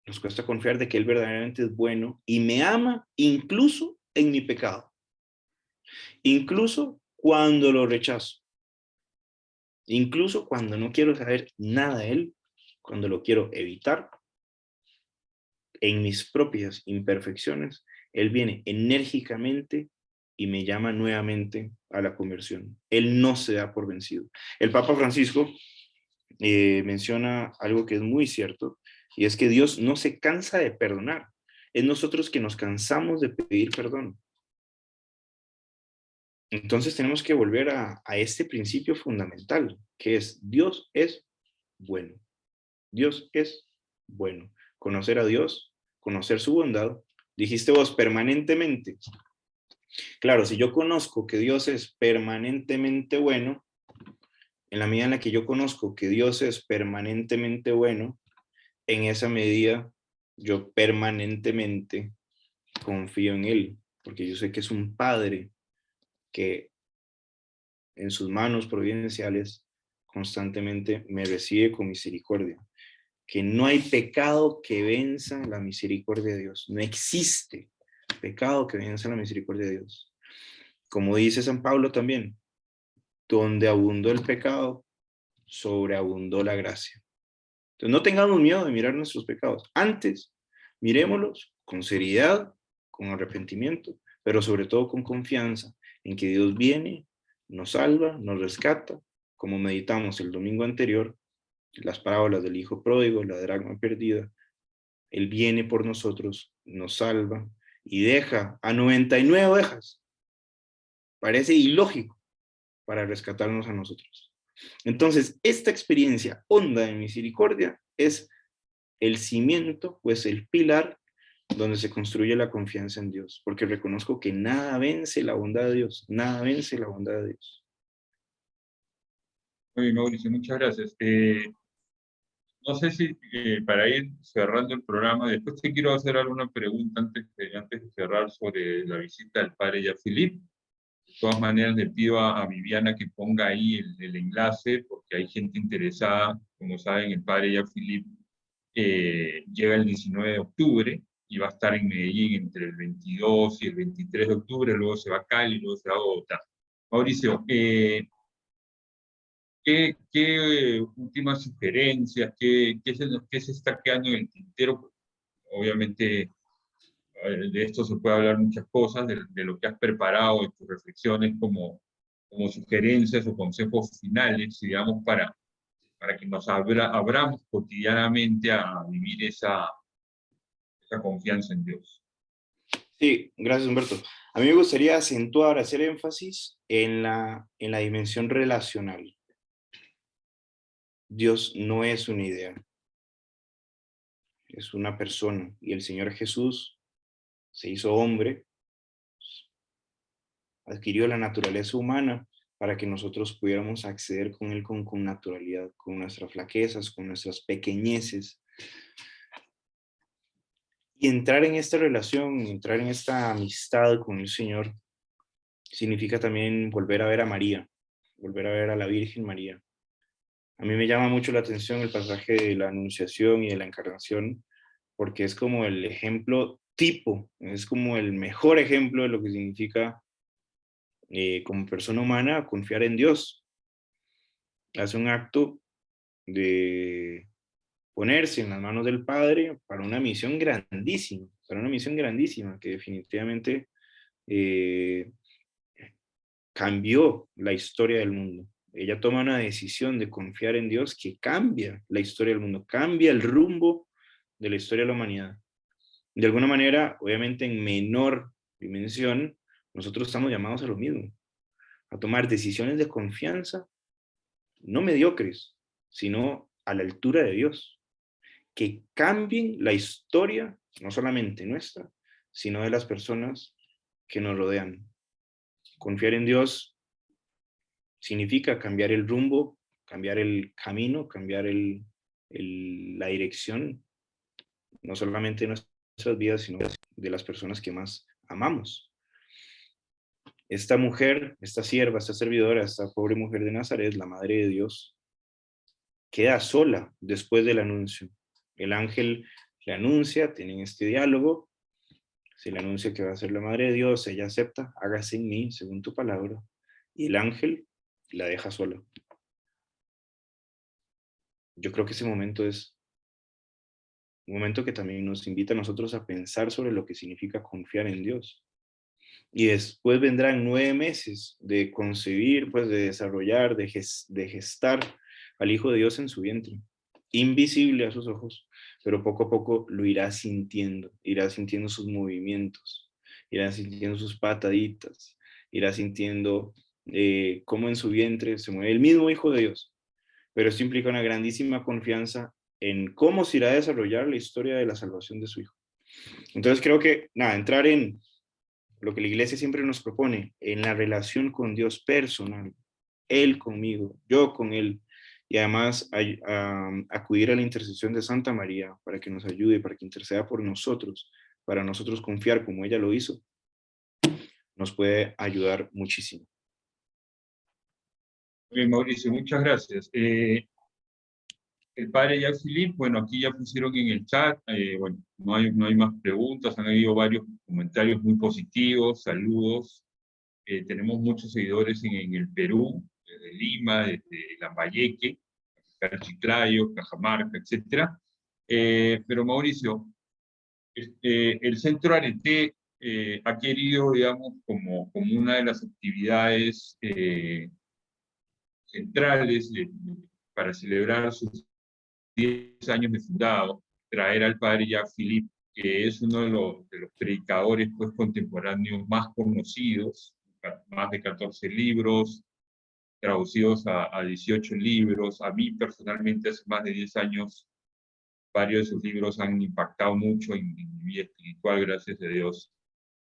Nos cuesta confiar de que Él verdaderamente es bueno y me ama incluso en mi pecado, incluso cuando lo rechazo, incluso cuando no quiero saber nada de Él, cuando lo quiero evitar, en mis propias imperfecciones, Él viene enérgicamente y me llama nuevamente a la conversión. Él no se da por vencido. El Papa Francisco menciona algo que es muy cierto, y es que Dios no se cansa de perdonar. Es nosotros que nos cansamos de pedir perdón. Entonces tenemos que volver a este principio fundamental, que es Dios es bueno. Dios es bueno. Conocer a Dios, conocer su bondad. Dijiste vos, permanentemente. Claro, si yo conozco que Dios es permanentemente bueno, en la medida en la que yo conozco que Dios es permanentemente bueno, en esa medida yo permanentemente confío en Él, porque yo sé que es un Padre que en sus manos providenciales constantemente me recibe con misericordia. Que no hay pecado que venza la misericordia de Dios. No existe pecado que venza la misericordia de Dios. Como dice San Pablo también, donde abundó el pecado, sobreabundó la gracia. Entonces no tengamos miedo de mirar nuestros pecados. Antes, miremoslos con seriedad, con arrepentimiento, pero sobre todo con confianza en que Dios viene, nos salva, nos rescata, como meditamos el domingo anterior, las parábolas del hijo pródigo, la dracma perdida. Él viene por nosotros, nos salva y deja a 99 ovejas. Parece ilógico para rescatarnos a nosotros. Entonces, esta experiencia honda de misericordia es el cimiento, pues el pilar donde se construye la confianza en Dios, porque reconozco que nada vence la bondad de Dios, nada vence la bondad de Dios. Muy bien, Mauricio, muchas gracias. No sé si para ir cerrando el programa, después te quiero hacer alguna pregunta antes de cerrar sobre la visita del padre Jean-Philippe. De todas maneras, le pido a Viviana que ponga ahí el enlace, porque hay gente interesada. Como saben, el padre Jean-Philippe llega el 19 de octubre y va a estar en Medellín entre el 22 y el 23 de octubre, luego se va a Cali, luego se va a Bogotá. Mauricio, ¿qué últimas sugerencias, qué se está quedando en el tintero? Obviamente, de esto se puede hablar muchas cosas, de lo que has preparado, de tus reflexiones como sugerencias o consejos finales, digamos, para que nos abramos cotidianamente a vivir esa confianza en Dios. Sí, gracias Humberto. A mí me gustaría acentuar, hacer énfasis en la dimensión relacional. Dios no es una idea, es una persona. Y el Señor Jesús se hizo hombre, adquirió la naturaleza humana para que nosotros pudiéramos acceder con Él con naturalidad, con nuestras flaquezas, con nuestras pequeñeces. Y entrar en esta relación, entrar en esta amistad con el Señor, significa también volver a ver a María, volver a ver a la Virgen María. A mí me llama mucho la atención el pasaje de la Anunciación y de la Encarnación, porque es como el ejemplo tipo, es como el mejor ejemplo de lo que significa como persona humana confiar en Dios. Hace un acto de ponerse en las manos del Padre para una misión grandísima que definitivamente eh, cambió la historia del mundo. Ella toma una decisión de confiar en Dios que cambia la historia del mundo, cambia el rumbo de la historia de la humanidad. De alguna manera, obviamente en menor dimensión, nosotros estamos llamados a lo mismo, a tomar decisiones de confianza, no mediocres, sino a la altura de Dios, que cambien la historia, no solamente nuestra, sino de las personas que nos rodean. Confiar en Dios significa cambiar el rumbo, cambiar el camino, cambiar la dirección, no solamente de nuestras vidas, sino de las personas que más amamos. Esta mujer, esta sierva, esta servidora, esta pobre mujer de Nazaret, la Madre de Dios, queda sola después del anuncio. El ángel le anuncia, tienen este diálogo, se le anuncia que va a ser la Madre de Dios, ella acepta, hágase en mí según tu palabra, y el ángel la deja sola. Yo creo que ese momento es un momento que también nos invita a nosotros a pensar sobre lo que significa confiar en Dios. Y después vendrán 9 meses de concebir, pues de desarrollar, de gestar al Hijo de Dios en su vientre, invisible a sus ojos, pero poco a poco lo irá sintiendo sus movimientos, irá sintiendo sus pataditas, irá sintiendo cómo en su vientre se mueve el mismo Hijo de Dios. Pero esto implica una grandísima confianza en cómo se irá a desarrollar la historia de la salvación de su Hijo. Entonces creo que, entrar en lo que la iglesia siempre nos propone, en la relación con Dios personal, Él conmigo, yo con Él, y además acudir a la intercesión de Santa María para que nos ayude, para que interceda por nosotros, para nosotros confiar como ella lo hizo, nos puede ayudar muchísimo. Bien, Mauricio, muchas gracias. El padre Jacques Philippe, bueno, aquí ya pusieron en el chat, bueno, no hay más preguntas, han habido varios comentarios muy positivos, saludos. Tenemos muchos seguidores en el Perú, desde Lima, desde Lambayeque, Chiclayo, Cajamarca, etc. Pero Mauricio, el Centro Arete ha querido, digamos, como una de las actividades centrales para celebrar sus 10 años de fundado, traer al padre Jacques Philippe, que es uno de los predicadores pues, contemporáneos más conocidos, más de 14 libros, traducidos a 18 libros. A mí personalmente hace más de 10 años, varios de sus libros han impactado mucho en mi vida espiritual, gracias a Dios.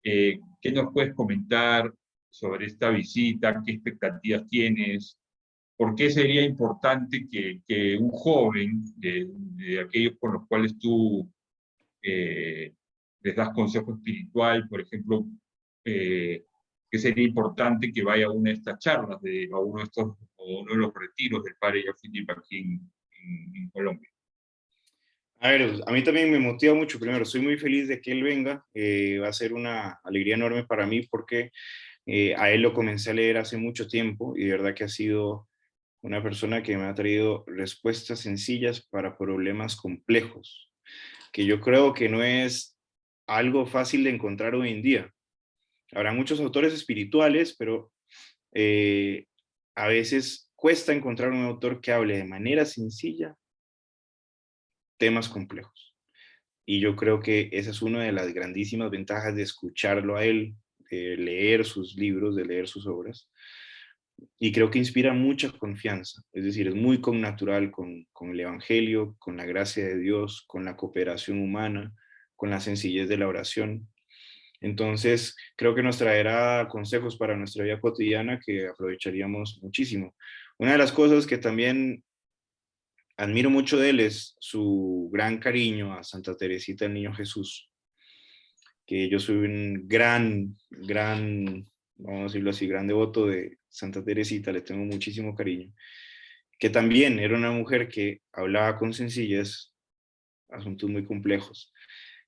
¿Qué nos puedes comentar sobre esta visita? ¿Qué expectativas tienes? ¿Por qué sería importante que un joven, de aquellos con los cuales tú les das consejo espiritual, por ejemplo, que sería importante que vaya a una de estas charlas, a uno de los retiros del padre Jacques aquí en Colombia? A ver, a mí también me motiva mucho. Primero, estoy muy feliz de que él venga. Va a ser una alegría enorme para mí porque a él lo comencé a leer hace mucho tiempo y de verdad que ha sido una persona que me ha traído respuestas sencillas para problemas complejos, que yo creo que no es algo fácil de encontrar hoy en día. Habrá muchos autores espirituales, pero a veces cuesta encontrar un autor que hable de manera sencilla temas complejos. Y yo creo que esa es una de las grandísimas ventajas de escucharlo a él, de leer sus libros, de leer sus obras. Y creo que inspira mucha confianza, es decir, es muy connatural con el Evangelio, con la gracia de Dios, con la cooperación humana, con la sencillez de la oración. Entonces, creo que nos traerá consejos para nuestra vida cotidiana que aprovecharíamos muchísimo. Una de las cosas que también admiro mucho de él es su gran cariño a Santa Teresita del Niño Jesús, que yo soy un gran, vamos a decirlo así, gran devoto de Santa Teresita, le tengo muchísimo cariño, que también era una mujer que hablaba con sencillez asuntos muy complejos.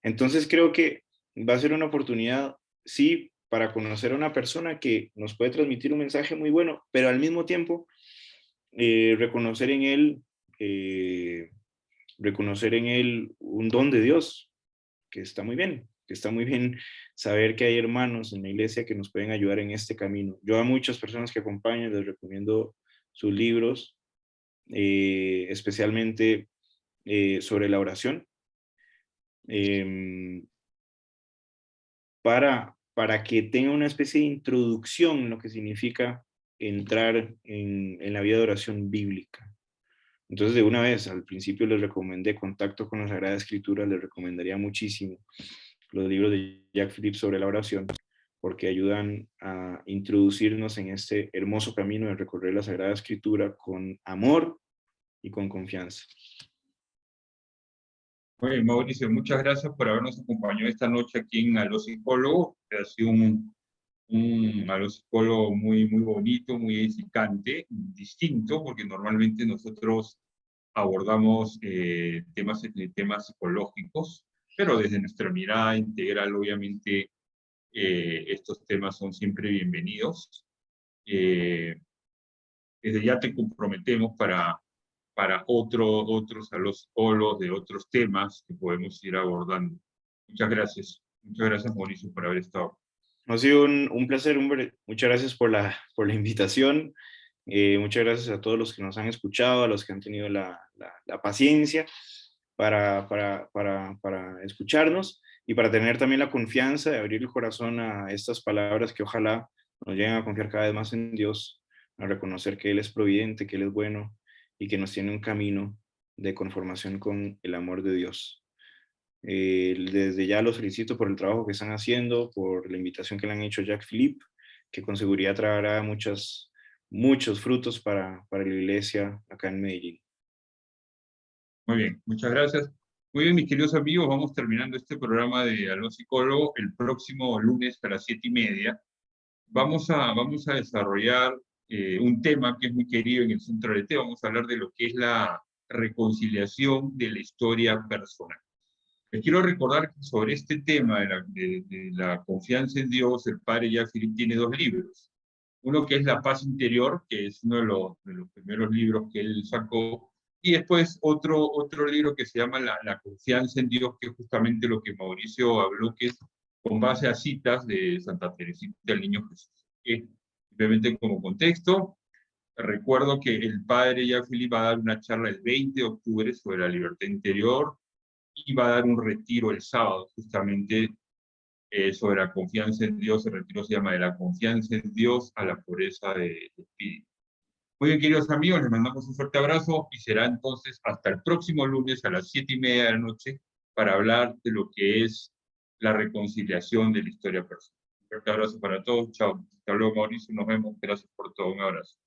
Entonces creo que va a ser una oportunidad, sí, para conocer a una persona que nos puede transmitir un mensaje muy bueno, pero al mismo tiempo reconocer en él, eh, reconocer en él un don de Dios, que está muy bien, que está muy bien saber que hay hermanos en la iglesia que nos pueden ayudar en este camino. Yo a muchas personas que acompaño les recomiendo sus libros, especialmente sobre la oración. para que tenga una especie de introducción en lo que significa entrar en la vida de oración bíblica. Entonces, de una vez, al principio les recomendé Contacto con la Sagrada Escritura, les recomendaría muchísimo los libros de Jack Phillips sobre la oración, porque ayudan a introducirnos en este hermoso camino de recorrer la Sagrada Escritura con amor y con confianza. Muy bien, Mauricio, muchas gracias por habernos acompañado esta noche aquí en Aló Psicólogo. Ha sido un Aló Psicólogo muy, muy bonito, muy edificante, distinto, porque normalmente nosotros abordamos temas psicológicos, pero desde nuestra mirada integral, obviamente, estos temas son siempre bienvenidos. Desde ya te comprometemos para otros a los psicólogos de otros temas que podemos ir abordando. Muchas gracias Mauricio por haber estado. Ha sido un placer, hombre. Muchas gracias por la invitación. Muchas gracias a todos los que nos han escuchado, a los que han tenido la paciencia para escucharnos y para tener también la confianza de abrir el corazón a estas palabras que ojalá nos lleguen a confiar cada vez más en Dios, a reconocer que Él es providente, que Él es bueno y que nos tiene un camino de conformación con el amor de Dios. Desde ya los felicito por el trabajo que están haciendo, por la invitación que le han hecho a Jack Phillips, que con seguridad traerá muchos frutos para la iglesia acá en Medellín. Muy bien, muchas gracias. Muy bien, mis queridos amigos, vamos terminando este programa de Aló Psicólogo. El próximo lunes a las 7:30 vamos a desarrollar un tema que es muy querido en el Centro de T. Vamos a hablar de lo que es la reconciliación de la historia personal. Les quiero recordar que sobre este tema de la confianza en Dios, el padre Jack Phillips tiene 2 libros. Uno que es La Paz Interior, que es uno de los primeros libros que él sacó, y después otro libro que se llama la Confianza en Dios, que es justamente lo que Mauricio habló, que es con base a citas de Santa Teresita del Niño Jesús. Simplemente como contexto, recuerdo que el padre Jack Phillips va a dar una charla el 20 de octubre sobre la libertad interior, y va a dar un retiro el sábado, justamente sobre la confianza en Dios. El retiro se llama De la confianza en Dios a la pureza de espíritu. Muy bien, queridos amigos, les mandamos un fuerte abrazo y será entonces hasta el próximo lunes a las 7:30 de la noche para hablar de lo que es la reconciliación de la historia personal. Un fuerte abrazo para todos. Chao. Hasta luego, Mauricio. Nos vemos. Gracias por todo. Un abrazo.